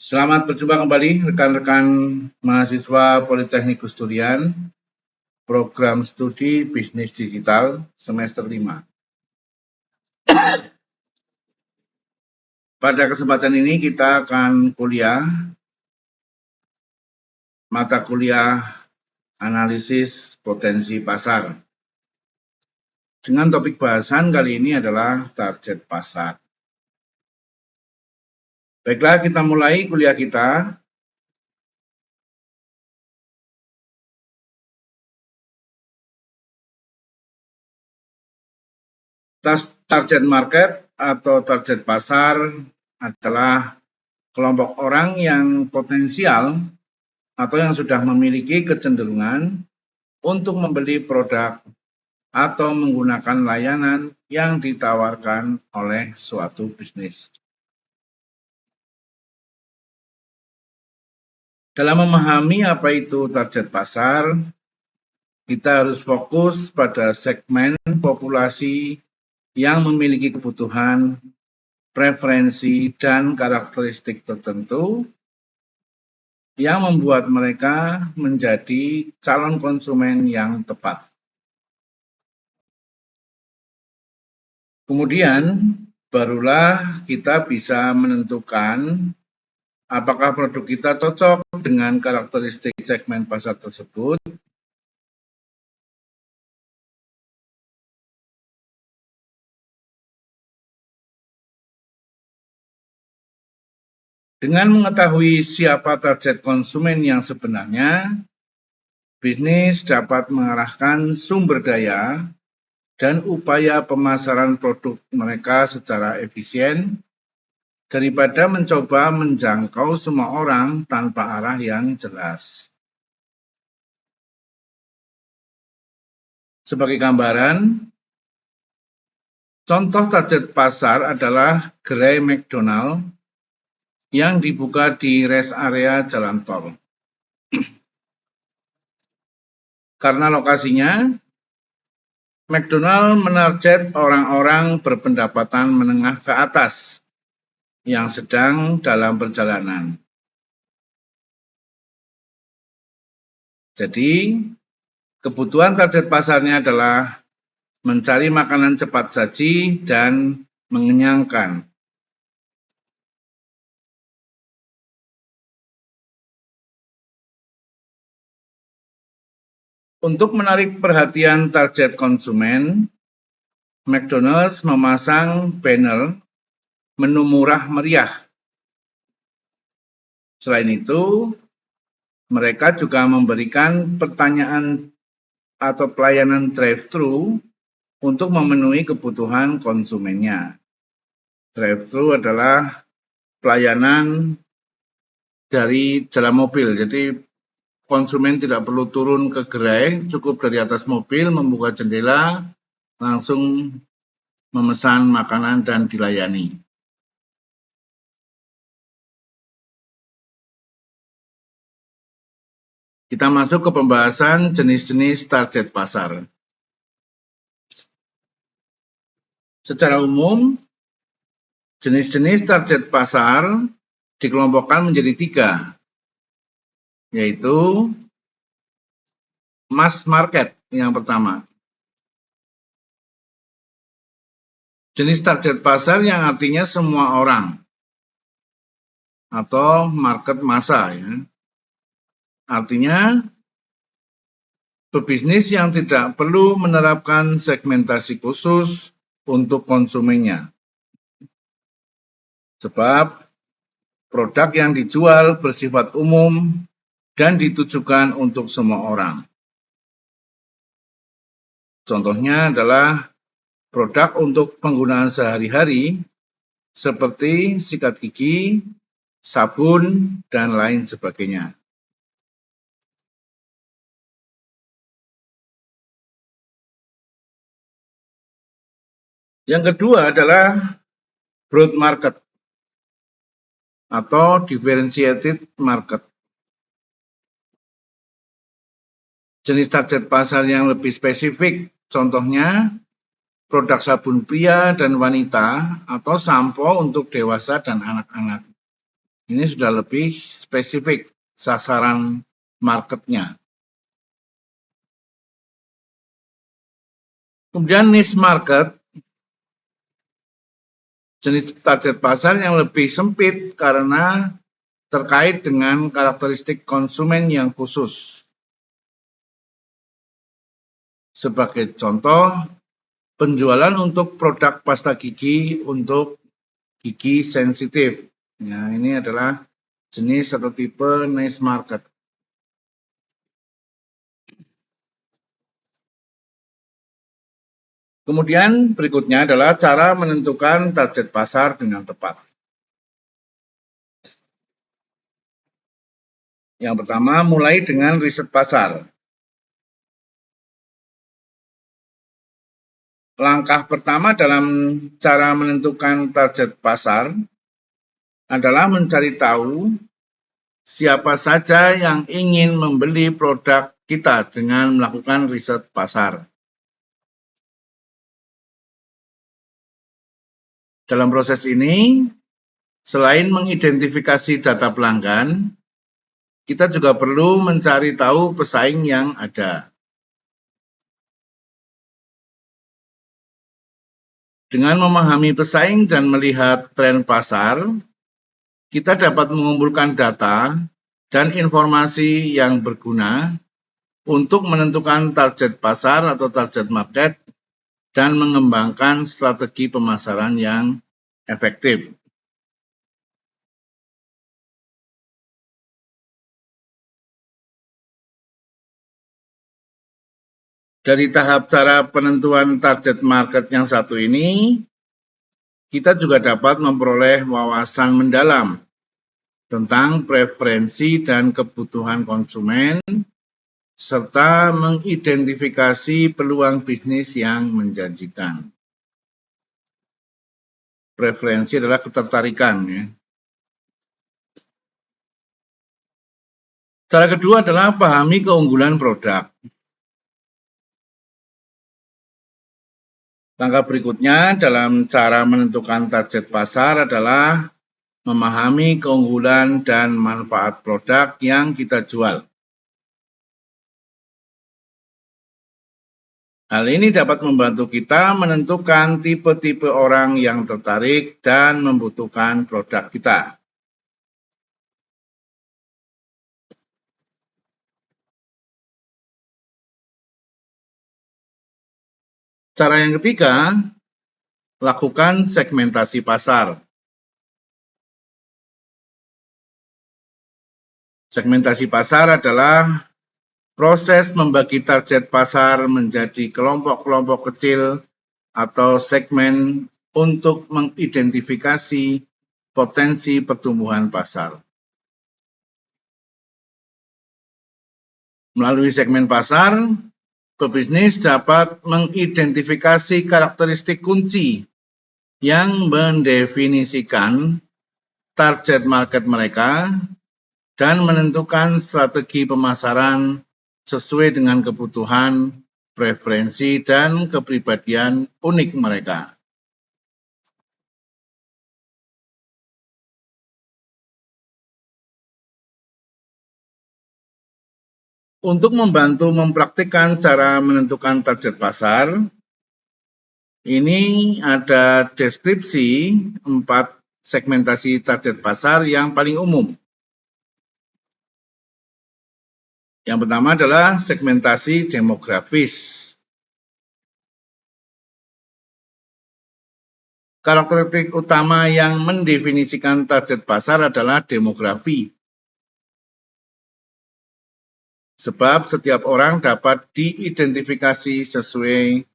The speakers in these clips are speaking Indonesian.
Selamat berjumpa kembali rekan-rekan mahasiswa Politeknik Gus-Durian, program studi bisnis digital semester 5. Pada kesempatan ini kita akan kuliah mata kuliah analisis potensi pasar. Dengan topik bahasan kali ini adalah target pasar. Baiklah, kita mulai kuliah kita. Target market atau target pasar adalah kelompok orang yang potensial atau yang sudah memiliki kecenderungan untuk membeli produk atau menggunakan layanan yang ditawarkan oleh suatu bisnis. Dalam memahami apa itu target pasar, kita harus fokus pada segmen populasi yang memiliki kebutuhan, preferensi, dan karakteristik tertentu yang membuat mereka menjadi calon konsumen yang tepat. Kemudian, barulah kita bisa menentukan apakah produk kita cocok dengan karakteristik segmen pasar tersebut. Dengan mengetahui siapa target konsumen yang sebenarnya, bisnis dapat mengarahkan sumber daya dan upaya pemasaran produk mereka secara efisien daripada mencoba menjangkau semua orang tanpa arah yang jelas. Sebagai gambaran, contoh target pasar adalah gerai McDonald yang dibuka di rest area jalan tol. Karena lokasinya, McDonald menarget orang-orang berpendapatan menengah ke atas yang sedang dalam perjalanan. Jadi, kebutuhan target pasarnya adalah mencari makanan cepat saji dan mengenyangkan. Untuk menarik perhatian target konsumen, McDonald's memasang banner menu murah meriah. Selain itu, mereka juga memberikan pertanyaan atau pelayanan drive-thru untuk memenuhi kebutuhan konsumennya. Drive-thru adalah pelayanan dari dalam mobil, jadi konsumen tidak perlu turun ke gerai, cukup dari atas mobil membuka jendela, langsung memesan makanan dan dilayani. Kita masuk ke pembahasan jenis-jenis target pasar. Secara umum, jenis-jenis target pasar dikelompokkan menjadi 3, yaitu mass market yang pertama. Jenis target pasar yang artinya semua orang atau market massa, ya. Artinya pebisnis yang tidak perlu menerapkan segmentasi khusus untuk konsumennya. Sebab produk yang dijual bersifat umum dan ditujukan untuk semua orang. Contohnya adalah produk untuk penggunaan sehari-hari seperti sikat gigi, sabun, dan lain sebagainya. Yang kedua adalah broad market atau differentiated market. Jenis target pasar yang lebih spesifik, contohnya produk sabun pria dan wanita atau sampo untuk dewasa dan anak-anak. Ini sudah lebih spesifik sasaran marketnya. Kemudian niche market, jenis target pasar yang lebih sempit karena terkait dengan karakteristik konsumen yang khusus. Sebagai contoh, penjualan untuk produk pasta gigi untuk gigi sensitif. Ya, ini adalah jenis atau tipe niche market. Kemudian berikutnya adalah cara menentukan target pasar dengan tepat. Yang pertama, mulai dengan riset pasar. Langkah pertama dalam cara menentukan target pasar adalah mencari tahu siapa saja yang ingin membeli produk kita dengan melakukan riset pasar. Dalam proses ini, selain mengidentifikasi data pelanggan, kita juga perlu mencari tahu pesaing yang ada. Dengan memahami pesaing dan melihat tren pasar, kita dapat mengumpulkan data dan informasi yang berguna untuk menentukan target pasar atau target market dan mengembangkan strategi pemasaran yang efektif. Dari tahap cara penentuan target market yang satu ini, kita juga dapat memperoleh wawasan mendalam tentang preferensi dan kebutuhan konsumen, serta mengidentifikasi peluang bisnis yang menjanjikan. Preferensi adalah ketertarikan. Ya. Cara kedua adalah pahami keunggulan produk. Langkah berikutnya dalam cara menentukan target pasar adalah memahami keunggulan dan manfaat produk yang kita jual. Hal ini dapat membantu kita menentukan tipe-tipe orang yang tertarik dan membutuhkan produk kita. Cara yang ketiga, lakukan segmentasi pasar. Segmentasi pasar adalah proses membagi target pasar menjadi kelompok-kelompok kecil atau segmen untuk mengidentifikasi potensi pertumbuhan pasar. Melalui segmen pasar, pebisnis dapat mengidentifikasi karakteristik kunci yang mendefinisikan target market mereka dan menentukan strategi pemasaran sesuai dengan kebutuhan, preferensi, dan kepribadian unik mereka. Untuk membantu mempraktikkan cara menentukan target pasar, ini ada deskripsi 4 segmentasi target pasar yang paling umum. Yang pertama adalah segmentasi demografis. Karakteristik utama yang mendefinisikan target pasar adalah demografi. Sebab setiap orang dapat diidentifikasi sesuai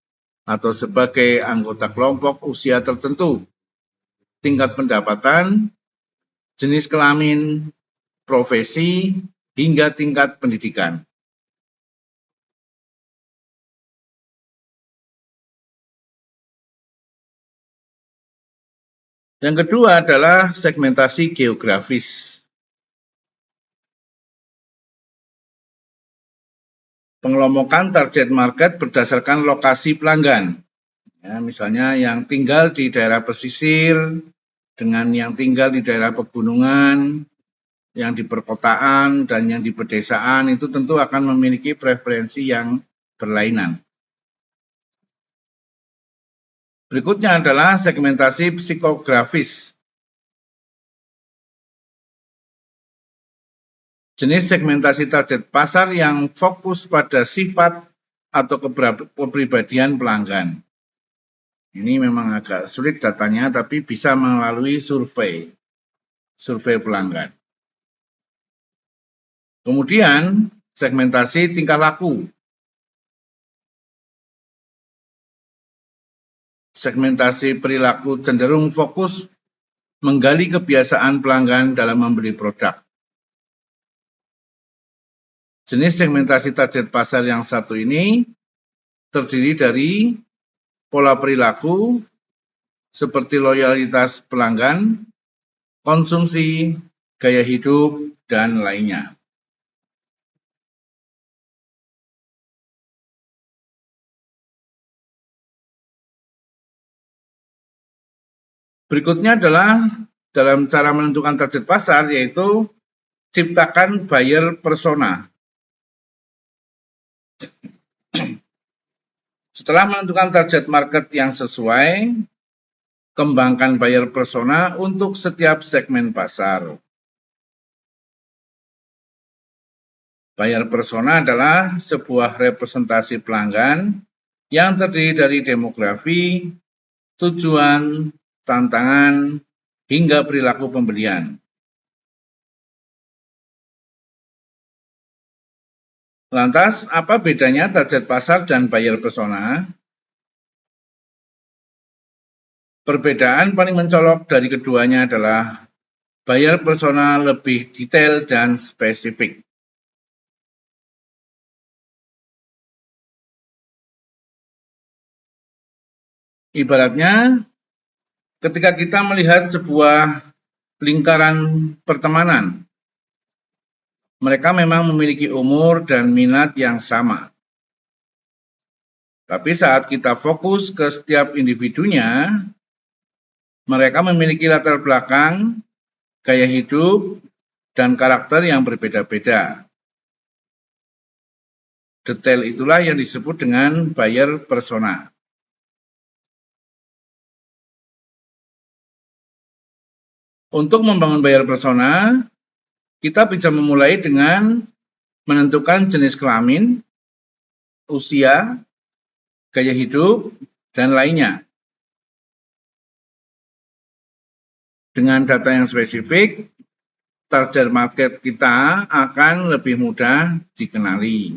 atau sebagai anggota kelompok usia tertentu, tingkat pendapatan, jenis kelamin, profesi, hingga tingkat pendidikan. Yang kedua adalah segmentasi geografis. Pengelompokan target market berdasarkan lokasi pelanggan. Ya, misalnya yang tinggal di daerah pesisir dengan yang tinggal di daerah pegunungan, yang di perkotaan dan yang di pedesaan itu tentu akan memiliki preferensi yang berlainan. Berikutnya adalah segmentasi psikografis. Jenis segmentasi target pasar yang fokus pada sifat atau kepribadian pelanggan. Ini memang agak sulit datanya, tapi bisa melalui survei pelanggan. Kemudian, segmentasi tingkah laku. Segmentasi perilaku cenderung fokus menggali kebiasaan pelanggan dalam membeli produk. Jenis segmentasi target pasar yang satu ini terdiri dari pola perilaku seperti loyalitas pelanggan, konsumsi, gaya hidup, dan lainnya. Berikutnya adalah dalam cara menentukan target pasar, yaitu ciptakan buyer persona. Setelah menentukan target market yang sesuai, kembangkan buyer persona untuk setiap segmen pasar. Buyer persona adalah sebuah representasi pelanggan yang terdiri dari demografi, tujuan, tantangan, hingga perilaku pembelian. Lantas, apa bedanya target pasar dan buyer persona? Perbedaan paling mencolok dari keduanya adalah buyer persona lebih detail dan spesifik. Ibaratnya, ketika kita melihat sebuah lingkaran pertemanan, mereka memang memiliki umur dan minat yang sama. Tapi saat kita fokus ke setiap individunya, mereka memiliki latar belakang, gaya hidup, dan karakter yang berbeda-beda. Detail itulah yang disebut dengan buyer persona. Untuk membangun buyer persona, kita bisa memulai dengan menentukan jenis kelamin, usia, gaya hidup, dan lainnya. Dengan data yang spesifik, target market kita akan lebih mudah dikenali.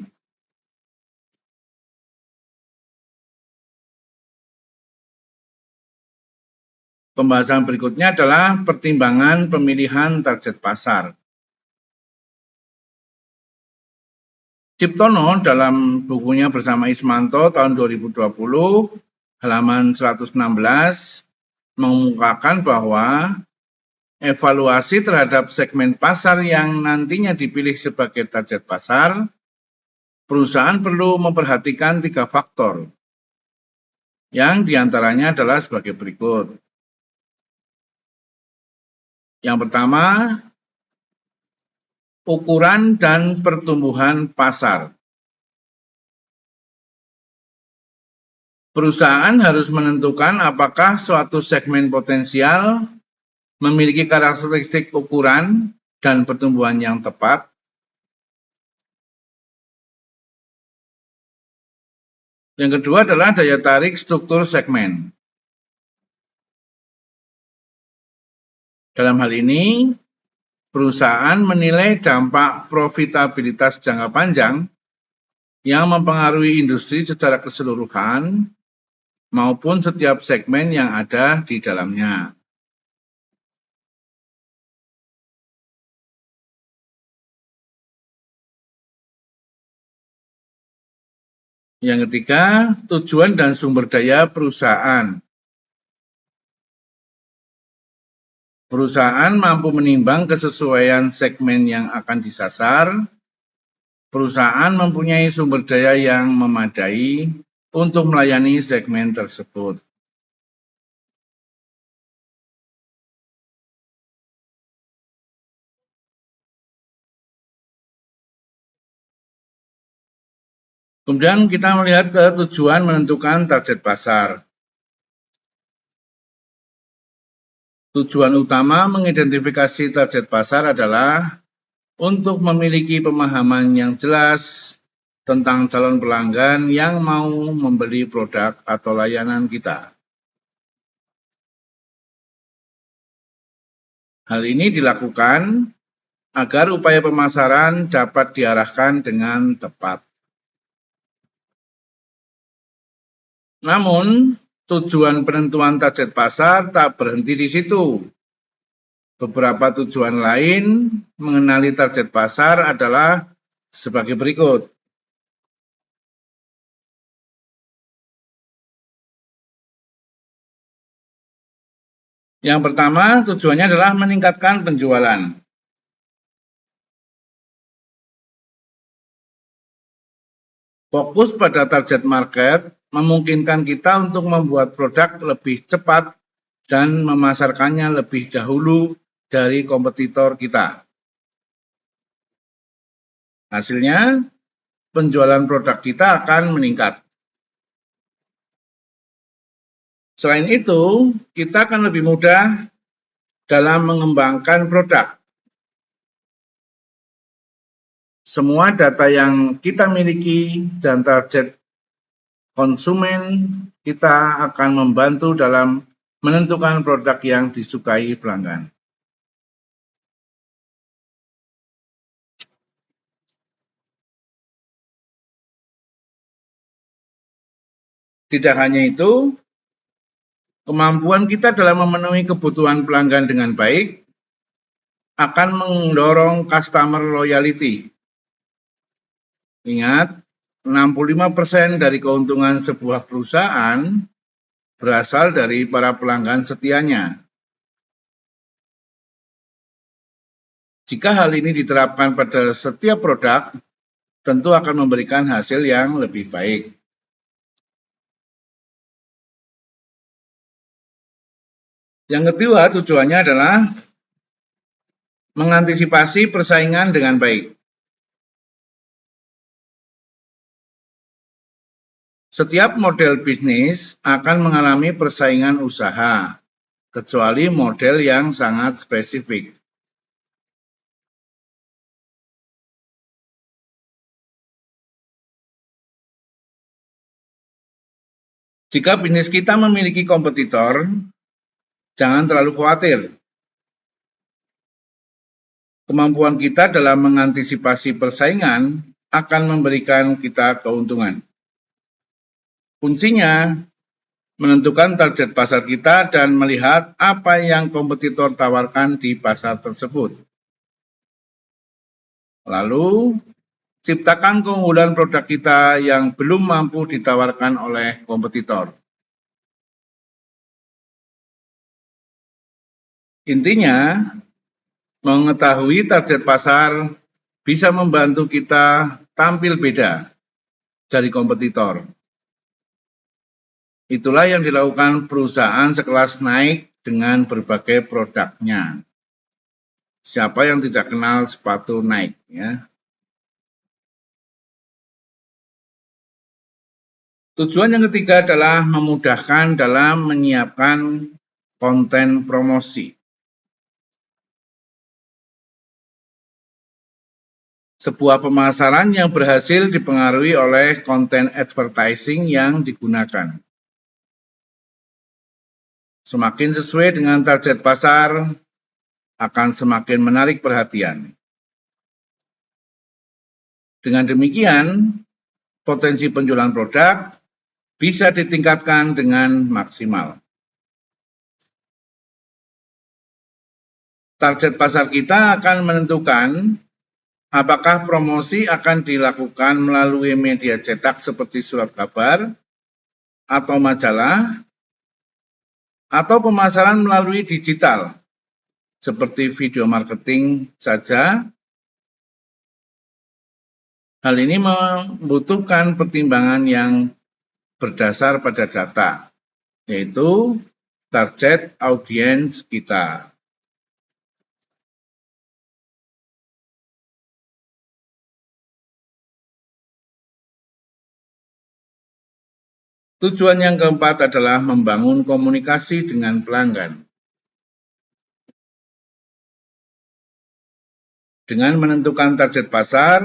Pembahasan berikutnya adalah pertimbangan pemilihan target pasar. Ciptono dalam bukunya bersama Ismanto tahun 2020, halaman 116, mengungkapkan bahwa evaluasi terhadap segmen pasar yang nantinya dipilih sebagai target pasar, perusahaan perlu memperhatikan 3 faktor, yang diantaranya adalah sebagai berikut. Yang pertama, ukuran dan pertumbuhan pasar. Perusahaan harus menentukan apakah suatu segmen potensial memiliki karakteristik ukuran dan pertumbuhan yang tepat. Yang kedua adalah daya tarik struktur segmen. Dalam hal ini, perusahaan menilai dampak profitabilitas jangka panjang yang mempengaruhi industri secara keseluruhan maupun setiap segmen yang ada di dalamnya. Yang ketiga, tujuan dan sumber daya perusahaan. Perusahaan mampu menimbang kesesuaian segmen yang akan disasar. Perusahaan mempunyai sumber daya yang memadai untuk melayani segmen tersebut. Kemudian kita melihat ke tujuan menentukan target pasar. Tujuan utama mengidentifikasi target pasar adalah untuk memiliki pemahaman yang jelas tentang calon pelanggan yang mau membeli produk atau layanan kita. Hal ini dilakukan agar upaya pemasaran dapat diarahkan dengan tepat. Namun, tujuan penentuan target pasar tak berhenti di situ. Beberapa tujuan lain mengenali target pasar adalah sebagai berikut. Yang pertama, tujuannya adalah meningkatkan penjualan. Fokus pada target market memungkinkan kita untuk membuat produk lebih cepat dan memasarkannya lebih dahulu dari kompetitor kita. Hasilnya, penjualan produk kita akan meningkat. Selain itu, kita akan lebih mudah dalam mengembangkan produk. Semua data yang kita miliki dan target konsumen kita akan membantu dalam menentukan produk yang disukai pelanggan. Tidak hanya itu, kemampuan kita dalam memenuhi kebutuhan pelanggan dengan baik akan mendorong customer loyalty. Ingat, 65% dari keuntungan sebuah perusahaan berasal dari para pelanggan setianya. Jika hal ini diterapkan pada setiap produk, tentu akan memberikan hasil yang lebih baik. Yang kedua, tujuannya adalah mengantisipasi persaingan dengan baik. Setiap model bisnis akan mengalami persaingan usaha, kecuali model yang sangat spesifik. Jika bisnis kita memiliki kompetitor, jangan terlalu khawatir. Kemampuan kita dalam mengantisipasi persaingan akan memberikan kita keuntungan. Kuncinya menentukan target pasar kita dan melihat apa yang kompetitor tawarkan di pasar tersebut. Lalu, ciptakan keunggulan produk kita yang belum mampu ditawarkan oleh kompetitor. Intinya, mengetahui target pasar bisa membantu kita tampil beda dari kompetitor. Itulah yang dilakukan perusahaan sekelas Nike dengan berbagai produknya. Siapa yang tidak kenal sepatu Nike, ya? Tujuan yang ketiga adalah memudahkan dalam menyiapkan konten promosi. Sebuah pemasaran yang berhasil dipengaruhi oleh konten advertising yang digunakan. Semakin sesuai dengan target pasar, akan semakin menarik perhatian. Dengan demikian, potensi penjualan produk bisa ditingkatkan dengan maksimal. Target pasar kita akan menentukan apakah promosi akan dilakukan melalui media cetak seperti surat kabar atau majalah, atau pemasaran melalui digital seperti video marketing saja. Hal ini membutuhkan pertimbangan yang berdasar pada data, yaitu target audiens kita. Tujuan yang keempat adalah membangun komunikasi dengan pelanggan. Dengan menentukan target pasar,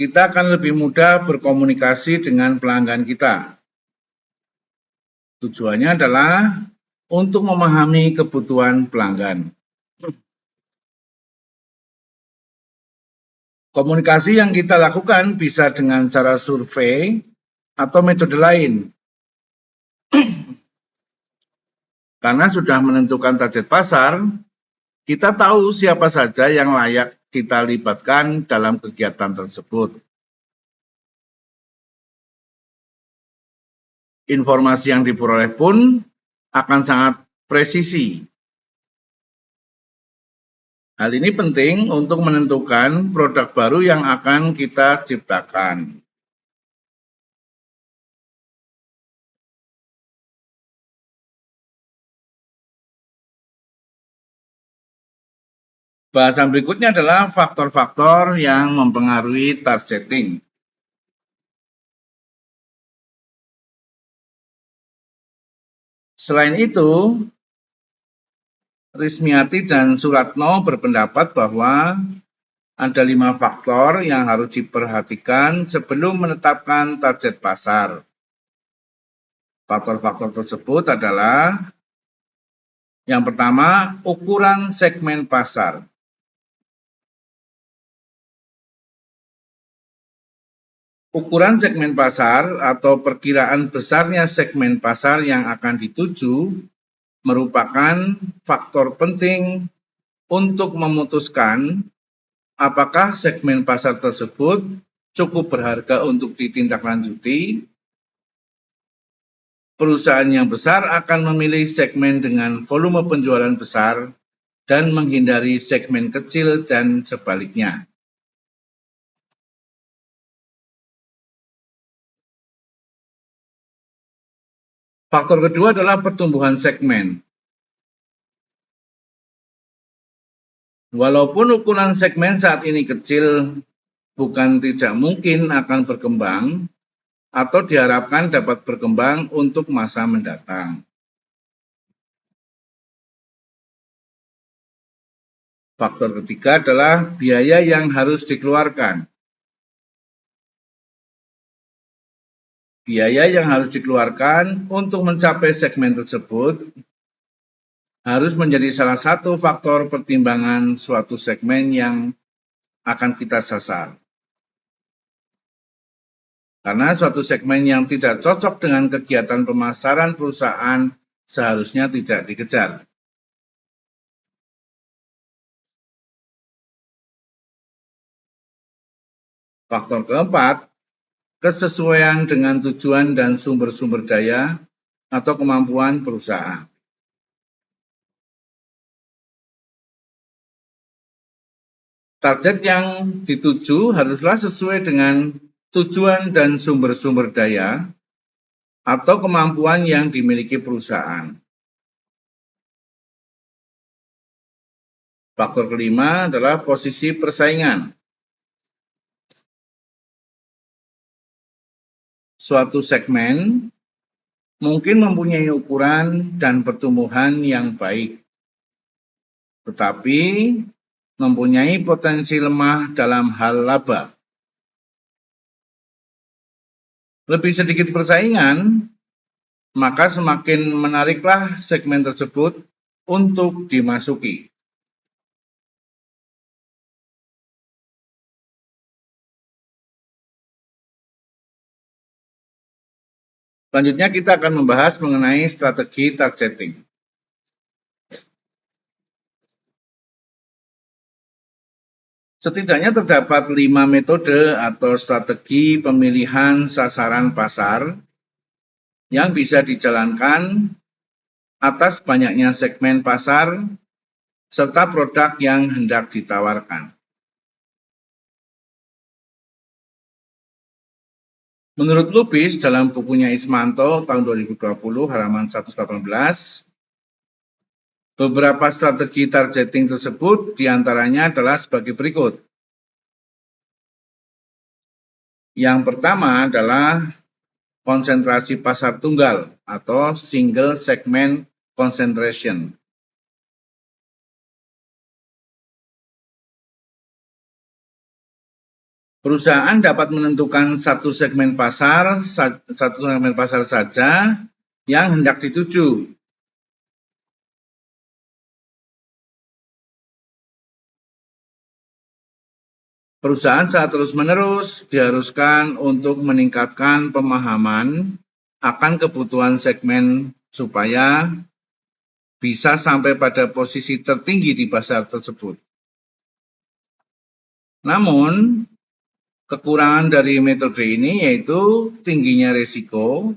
kita akan lebih mudah berkomunikasi dengan pelanggan kita. Tujuannya adalah untuk memahami kebutuhan pelanggan. Komunikasi yang kita lakukan bisa dengan cara survei atau metode lain. Karena sudah menentukan target pasar, kita tahu siapa saja yang layak kita libatkan dalam kegiatan tersebut. Informasi yang diperoleh pun akan sangat presisi. Hal ini penting untuk menentukan produk baru yang akan kita ciptakan. Bahasan berikutnya adalah faktor-faktor yang mempengaruhi targeting. Selain itu, Rismiati dan Suratno berpendapat bahwa ada 5 faktor yang harus diperhatikan sebelum menetapkan target pasar. Faktor-faktor tersebut adalah yang pertama, ukuran segmen pasar. Ukuran segmen pasar atau perkiraan besarnya segmen pasar yang akan dituju merupakan faktor penting untuk memutuskan apakah segmen pasar tersebut cukup berharga untuk ditindaklanjuti. Perusahaan yang besar akan memilih segmen dengan volume penjualan besar dan menghindari segmen kecil dan sebaliknya. Faktor kedua adalah pertumbuhan segmen. Walaupun ukuran segmen saat ini kecil, bukan tidak mungkin akan berkembang atau diharapkan dapat berkembang untuk masa mendatang. Faktor ketiga adalah biaya yang harus dikeluarkan. Biaya yang harus dikeluarkan untuk mencapai segmen tersebut harus menjadi salah satu faktor pertimbangan suatu segmen yang akan kita sasar. Karena suatu segmen yang tidak cocok dengan kegiatan pemasaran perusahaan seharusnya tidak dikejar. Faktor keempat, kesesuaian dengan tujuan dan sumber-sumber daya atau kemampuan perusahaan. Target yang dituju haruslah sesuai dengan tujuan dan sumber-sumber daya atau kemampuan yang dimiliki perusahaan. Faktor kelima adalah posisi persaingan. Suatu segmen mungkin mempunyai ukuran dan pertumbuhan yang baik, tetapi mempunyai potensi lemah dalam hal laba. Lebih sedikit persaingan, maka semakin menariklah segmen tersebut untuk dimasuki. Selanjutnya kita akan membahas mengenai strategi targeting. Setidaknya terdapat 5 metode atau strategi pemilihan sasaran pasar yang bisa dijalankan atas banyaknya segmen pasar serta produk yang hendak ditawarkan. Menurut Lubis dalam bukunya Ismanto tahun 2020 halaman 118, beberapa strategi targeting tersebut diantaranya adalah sebagai berikut. Yang pertama adalah konsentrasi pasar tunggal atau single segment concentration. Perusahaan dapat menentukan satu segmen pasar saja yang hendak dituju. Perusahaan secara terus-menerus diharuskan untuk meningkatkan pemahaman akan kebutuhan segmen supaya bisa sampai pada posisi tertinggi di pasar tersebut. Namun, kekurangan dari metode ini yaitu tingginya risiko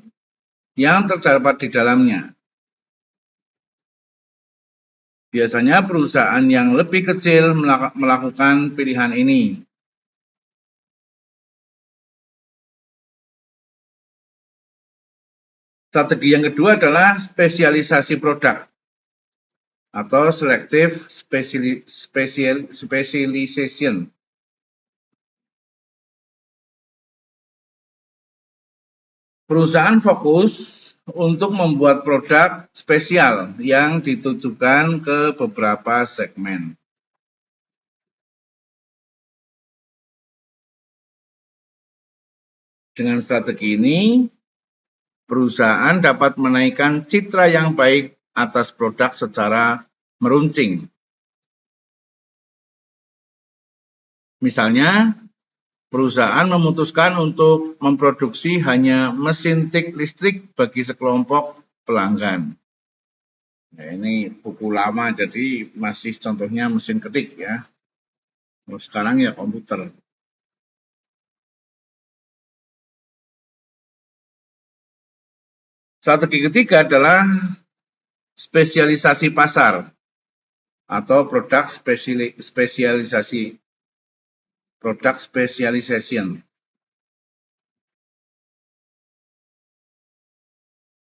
yang terdapat di dalamnya. Biasanya perusahaan yang lebih kecil melakukan pilihan ini. Strategi yang kedua adalah spesialisasi produk atau selective specialization. Perusahaan fokus untuk membuat produk spesial yang ditujukan ke beberapa segmen. Dengan strategi ini, perusahaan dapat menaikkan citra yang baik atas produk secara meruncing. Misalnya, perusahaan memutuskan untuk memproduksi hanya mesin tik listrik bagi sekelompok pelanggan. Nah, ini buku lama, jadi masih contohnya mesin ketik ya. Sekarang ya komputer. Strategi ketiga adalah spesialisasi pasar atau product specialization.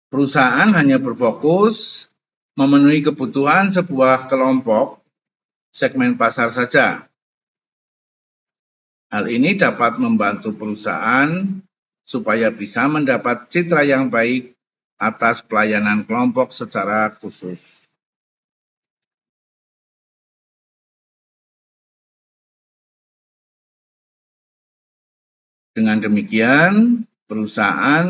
Perusahaan hanya berfokus memenuhi kebutuhan sebuah kelompok segmen pasar saja. Hal ini dapat membantu perusahaan supaya bisa mendapat citra yang baik atas pelayanan kelompok secara khusus. Dengan demikian, perusahaan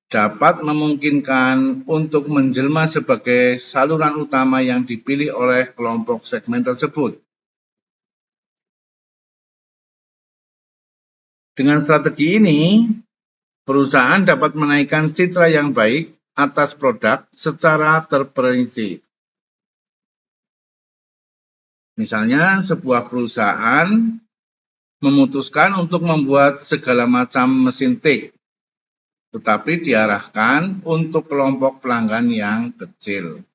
dapat memungkinkan untuk menjelma sebagai saluran utama yang dipilih oleh kelompok segmen tersebut. Dengan strategi ini, perusahaan dapat menaikkan citra yang baik atas produk secara terperinci. Misalnya, sebuah perusahaan memutuskan untuk membuat segala macam mesin tik, tetapi diarahkan untuk kelompok pelanggan yang kecil.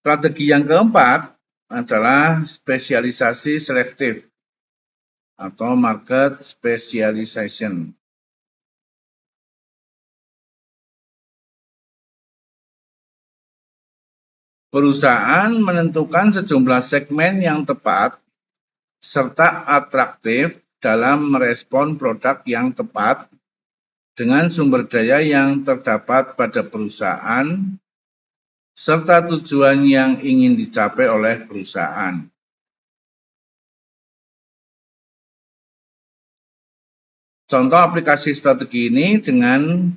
Strategi yang keempat adalah spesialisasi selektif atau market specialization. Perusahaan menentukan sejumlah segmen yang tepat serta atraktif dalam merespon produk yang tepat dengan sumber daya yang terdapat pada perusahaan serta tujuan yang ingin dicapai oleh perusahaan. Contoh aplikasi strategi ini dengan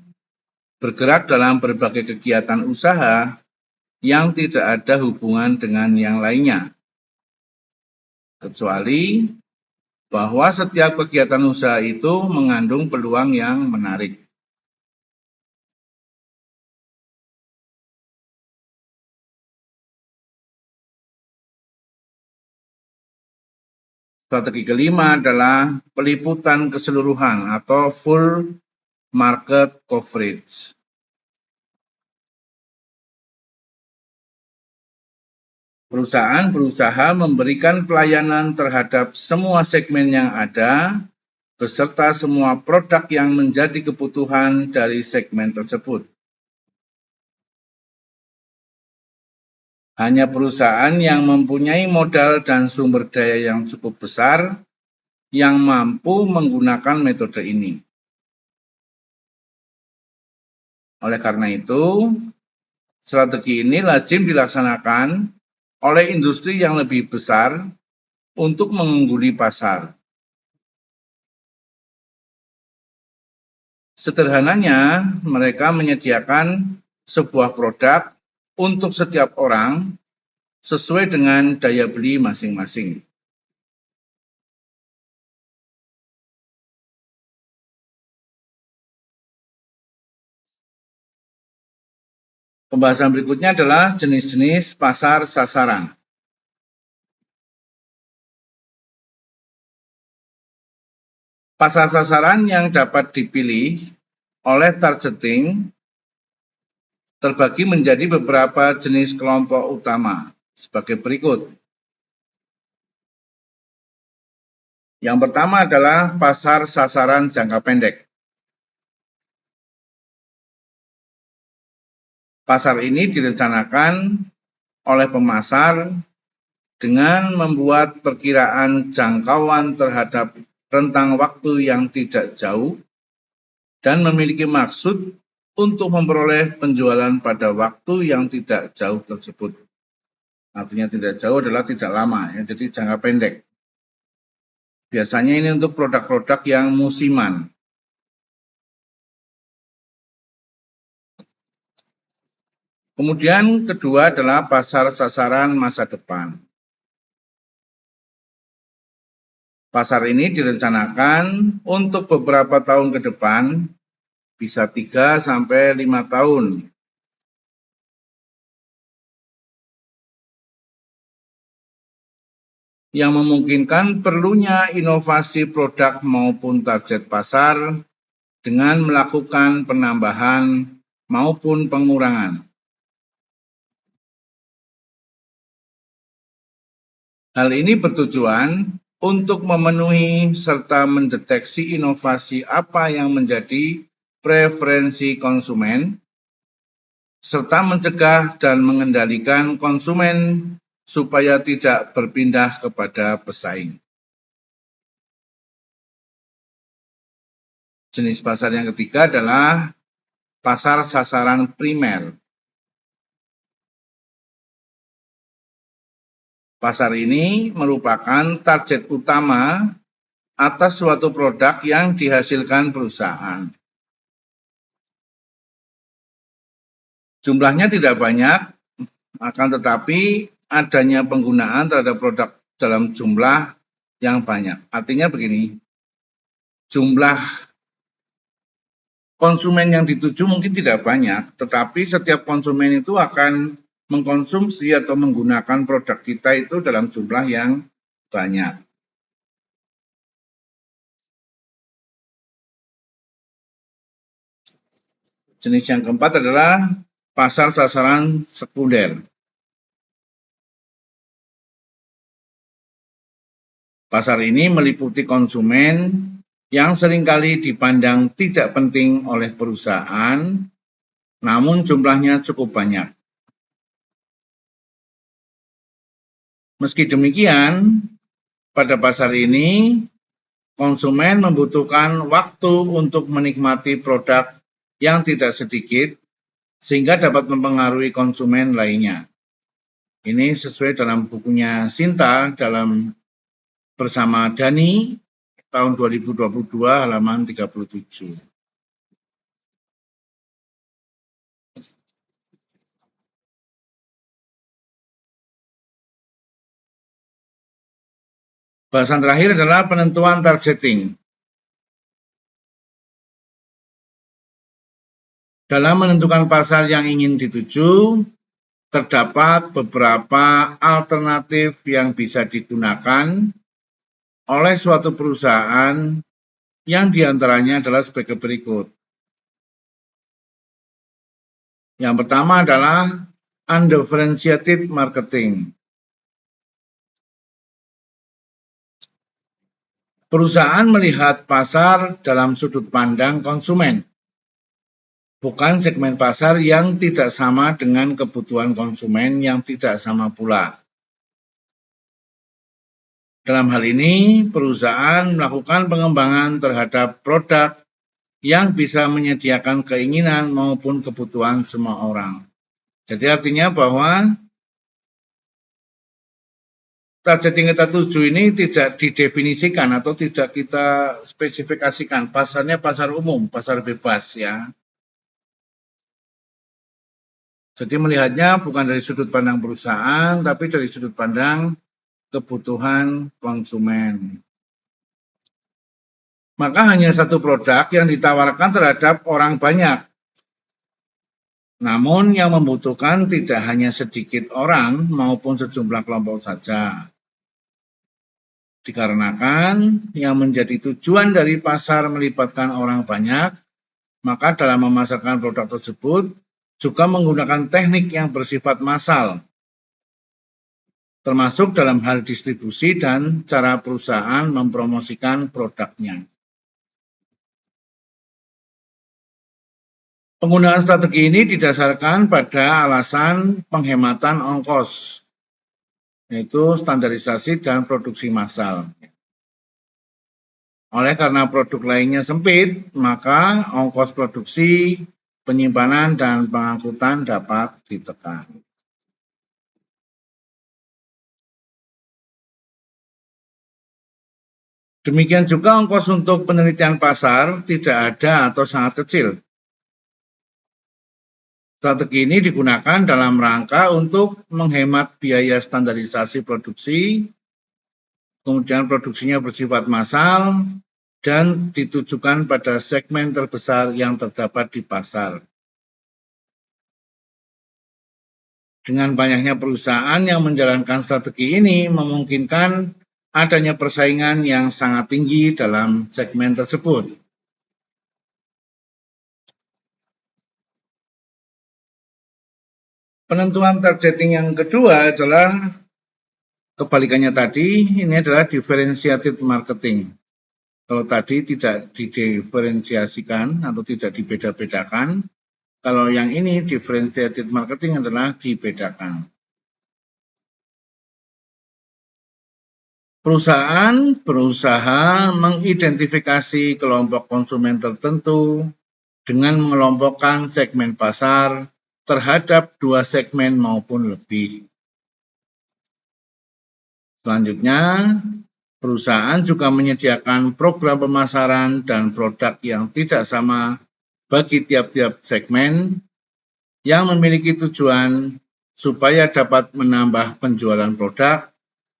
bergerak dalam berbagai kegiatan usaha yang tidak ada hubungan dengan yang lainnya, kecuali bahwa setiap kegiatan usaha itu mengandung peluang yang menarik. Strategi kelima adalah peliputan keseluruhan atau full market coverage. Perusahaan berusaha memberikan pelayanan terhadap semua segmen yang ada, beserta semua produk yang menjadi kebutuhan dari segmen tersebut. Hanya perusahaan yang mempunyai modal dan sumber daya yang cukup besar yang mampu menggunakan metode ini. Oleh karena itu, strategi ini lazim dilaksanakan oleh industri yang lebih besar untuk mengungguli pasar. Sederhananya, mereka menyediakan sebuah produk untuk setiap orang sesuai dengan daya beli masing-masing. Pembahasan berikutnya adalah jenis-jenis pasar sasaran. Pasar sasaran yang dapat dipilih oleh targeting terbagi menjadi beberapa jenis kelompok utama sebagai berikut. Yang pertama adalah pasar sasaran jangka pendek. Pasar ini direncanakan oleh pemasar dengan membuat perkiraan jangkauan terhadap rentang waktu yang tidak jauh dan memiliki maksud untuk memperoleh penjualan pada waktu yang tidak jauh tersebut. Artinya tidak jauh adalah tidak lama, ya, jadi jangka pendek. Biasanya ini untuk produk-produk yang musiman. Kemudian kedua adalah pasar sasaran masa depan. Pasar ini direncanakan untuk beberapa tahun ke depan, bisa 3 sampai 5 tahun. Yang memungkinkan perlunya inovasi produk maupun target pasar dengan melakukan penambahan maupun pengurangan. Hal ini bertujuan untuk memenuhi serta mendeteksi inovasi apa yang menjadi preferensi konsumen, serta mencegah dan mengendalikan konsumen supaya tidak berpindah kepada pesaing. Jenis pasar yang ketiga adalah pasar sasaran primer. Pasar ini merupakan target utama atas suatu produk yang dihasilkan perusahaan. Jumlahnya tidak banyak, akan tetapi adanya penggunaan terhadap produk dalam jumlah yang banyak. Artinya begini, jumlah konsumen yang dituju mungkin tidak banyak, tetapi setiap konsumen itu akan mengkonsumsi atau menggunakan produk kita itu dalam jumlah yang banyak. Jenis yang keempat adalah pasar sasaran sekunder. Pasar ini meliputi konsumen yang seringkali dipandang tidak penting oleh perusahaan, namun jumlahnya cukup banyak. Meski demikian, pada pasar ini, konsumen membutuhkan waktu untuk menikmati produk yang tidak sedikit, sehingga dapat mempengaruhi konsumen lainnya. Ini sesuai dalam bukunya Sinta dalam Bersama Dani tahun 2022 halaman 37. Bahasan terakhir adalah penentuan targeting. Dalam menentukan pasar yang ingin dituju, terdapat beberapa alternatif yang bisa digunakan oleh suatu perusahaan yang diantaranya adalah sebagai berikut. Yang pertama adalah undifferentiated marketing. Perusahaan melihat pasar dalam sudut pandang konsumen. bukan segmen pasar yang tidak sama dengan kebutuhan konsumen yang tidak sama pula. Dalam hal ini, perusahaan melakukan pengembangan terhadap produk yang bisa menyediakan keinginan maupun kebutuhan semua orang. Jadi artinya bahwa target yang kita tuju ini tidak didefinisikan atau tidak kita spesifikasikan. Pasarnya pasar umum, pasar bebas ya. Jadi melihatnya bukan dari sudut pandang perusahaan, tapi dari sudut pandang kebutuhan konsumen. Maka hanya satu produk yang ditawarkan terhadap orang banyak. Namun yang membutuhkan tidak hanya sedikit orang maupun sejumlah kelompok saja. Dikarenakan yang menjadi tujuan dari pasar melibatkan orang banyak, maka dalam memasarkan produk tersebut juga menggunakan teknik yang bersifat massal, termasuk dalam hal distribusi dan cara perusahaan mempromosikan produknya. Penggunaan strategi ini didasarkan pada alasan penghematan ongkos, yaitu standarisasi dan produksi massal. Oleh karena produk lainnya sempit, maka ongkos produksi, penyimpanan, dan pengangkutan dapat ditekan. Demikian juga ongkos untuk penelitian pasar tidak ada atau sangat kecil. Strategi ini digunakan dalam rangka untuk menghemat biaya standarisasi produksi, kemudian produksinya bersifat massal, dan ditujukan pada segmen terbesar yang terdapat di pasar. Dengan banyaknya perusahaan yang menjalankan strategi ini memungkinkan adanya persaingan yang sangat tinggi dalam segmen tersebut. Penentuan targeting yang kedua adalah kebalikannya tadi, ini adalah differentiated marketing. Kalau tadi tidak didiferensiasikan atau tidak dibeda-bedakan, kalau yang ini differentiated marketing adalah dibedakan. Perusahaan berusaha mengidentifikasi kelompok konsumen tertentu dengan mengelompokkan segmen pasar terhadap dua segmen maupun lebih. Selanjutnya, perusahaan juga menyediakan program pemasaran dan produk yang tidak sama bagi tiap-tiap segmen yang memiliki tujuan supaya dapat menambah penjualan produk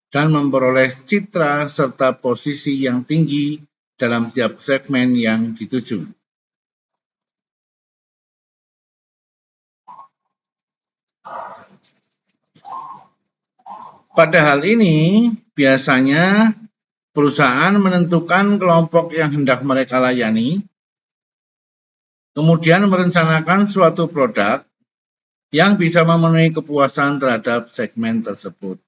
dan memperoleh citra serta posisi yang tinggi dalam tiap segmen yang dituju. Pada hal ini, biasanya perusahaan menentukan kelompok yang hendak mereka layani, kemudian merencanakan suatu produk yang bisa memenuhi kepuasan terhadap segmen tersebut.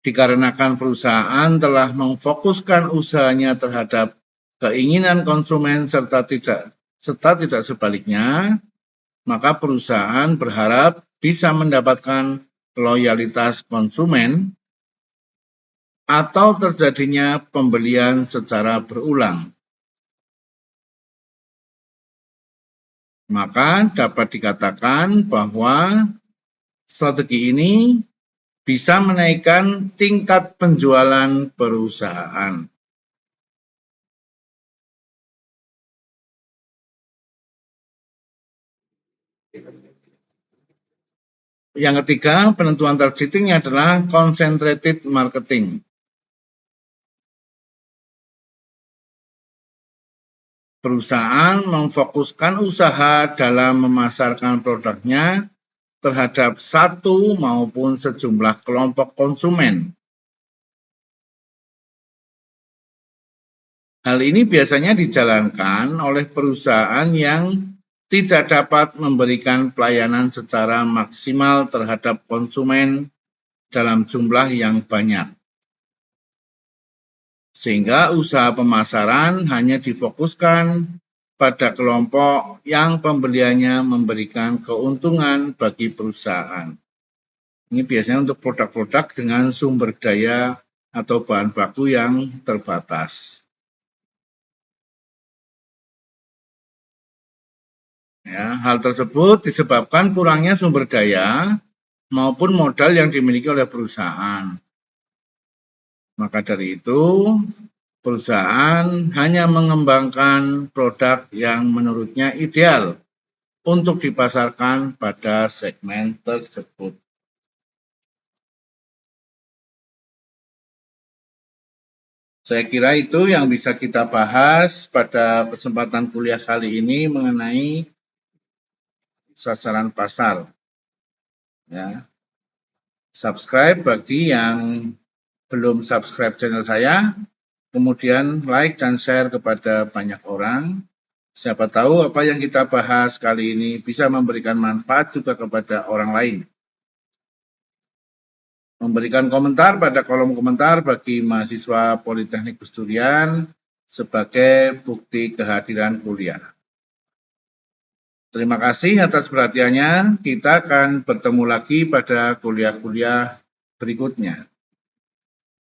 Dikarenakan perusahaan telah memfokuskan usahanya terhadap keinginan konsumen serta tidak sebaliknya, maka perusahaan berharap bisa mendapatkan loyalitas konsumen atau terjadinya pembelian secara berulang. Maka dapat dikatakan bahwa strategi ini bisa menaikkan tingkat penjualan perusahaan. Yang ketiga, penentuan targeting adalah concentrated marketing. Perusahaan memfokuskan usaha dalam memasarkan produknya terhadap satu maupun sejumlah kelompok konsumen. Hal ini biasanya dijalankan oleh perusahaan yang tidak dapat memberikan pelayanan secara maksimal terhadap konsumen dalam jumlah yang banyak. sehingga usaha pemasaran hanya difokuskan pada kelompok yang pembeliannya memberikan keuntungan bagi perusahaan. Ini biasanya untuk produk-produk dengan sumber daya atau bahan baku yang terbatas. Ya, hal tersebut disebabkan kurangnya sumber daya maupun modal yang dimiliki oleh perusahaan. Maka dari itu, perusahaan hanya mengembangkan produk yang menurutnya ideal untuk dipasarkan pada segmen tersebut. Saya kira itu yang bisa kita bahas pada kesempatan kuliah kali ini mengenai sasaran pasar. Ya. Subscribe bagi yang belum subscribe channel saya, kemudian like dan share kepada banyak orang. Siapa tahu apa yang kita bahas kali ini bisa memberikan manfaat juga kepada orang lain. Memberikan komentar pada kolom komentar bagi mahasiswa Politeknik Busdurian sebagai bukti kehadiran kuliah. Terima kasih atas perhatiannya. Kita akan bertemu lagi pada kuliah-kuliah berikutnya.